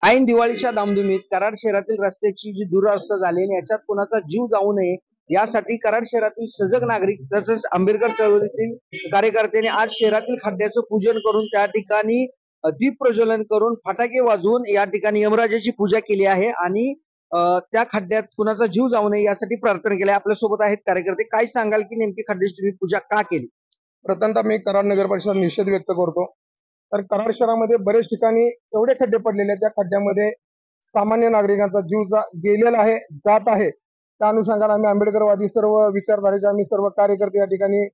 ऐन दिवाळीच्या धामधुमीत कराड शहरातील रस्त्याची जी दुरावस्था झाली आणि याच्यात कोणाचा जीव जाऊ नये यासाठी कराड शहरातील सजग नागरिक तसेच आंबेडकर चळवळीतील कार्यकर्त्यांनी आज शहरातील खड्ड्याचं पूजन करून त्या ठिकाणी दीप प्रज्वलन करून फटाके वाजवून या ठिकाणी यमराजाची पूजा केली आहे आणि त्या खड्ड्यात कुणाचा जीव जाऊ नये यासाठी प्रार्थना केली. आपल्या सोबत आहेत कार्यकर्ते. काय सांगाल की नेमकी खड्ड्याची तुम्ही पूजा का केली? प्रथमतः मी कराड नगर परिषद निषेध व्यक्त करतो. तर कराड शहरामध्ये बरेच ठिकाणी एवढे खड्डे पडलेले आहेत, त्या खड्ड्यामध्ये सामान्य नागरिकांचा जीव गेलेला आहे, जात आहे. त्या अनुषंगाने आम्ही आंबेडकरवादी सर्व विचारधारेचे आम्ही सर्व कार्यकर्ते या ठिकाणी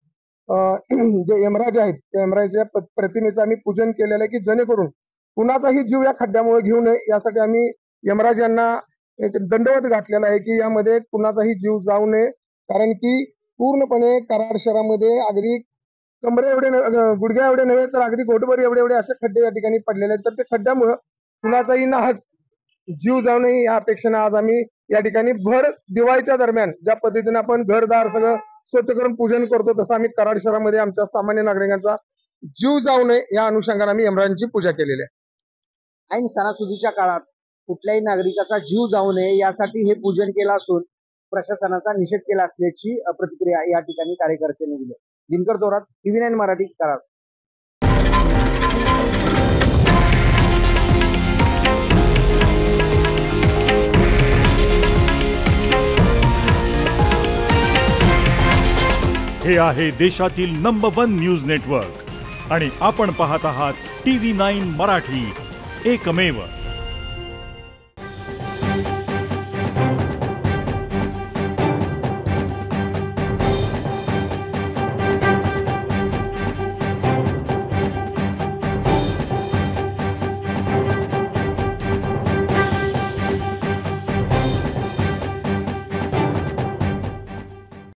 जे यमराज आहेत त्या यमराजाच्या प्रतिमेचं आम्ही पूजन केलेलं आहे की जेणेकरून कुणाचाही जीव या खड्ड्यामुळे घेऊ नये यासाठी आम्ही यमराज यांना एक दंडवत घातलेला आहे की यामध्ये कुणाचाही जीव जाऊ नये. कारण की पूर्णपणे कराड शहरामध्ये अगदी कमरे एवढे गुडघ्या एवढे नव्हे तर अगदी घोटभर एवढे एवढे असे खड्डे या ठिकाणी पडलेले आहेत. तर ते खड्ड्यामुळे कुणाचाही नाहक जीव जाऊ नये या अपेक्षेने आज आम्ही या ठिकाणी भर दिवाळीच्या दरम्यान ज्या पद्धतीने आपण घरदार सगळं स्वच्छ करून पूजन करतो तसं आम्ही कराड शहरामध्ये आमच्या सामान्य नागरिकांचा जीव जाऊ नये या अनुषंगाने आम्ही यमराजांची पूजा केलेली आहे. ऐन सणासुदीच्या काळात कुठल्याही नागरिकाचा जीव जाऊ नये यासाठी हे पूजन केलं असून प्रशासनाचा निषेध केला असल्याची प्रतिक्रिया या ठिकाणी कार्यकर्त्यांनी दिली. दिनकर थोरात, TV9 मराठी, कराड. हे आहे देशातील नंबर 1 न्यूज नेटवर्क आणि आपण पाहत आहात TV9 मराठी, एकमेव.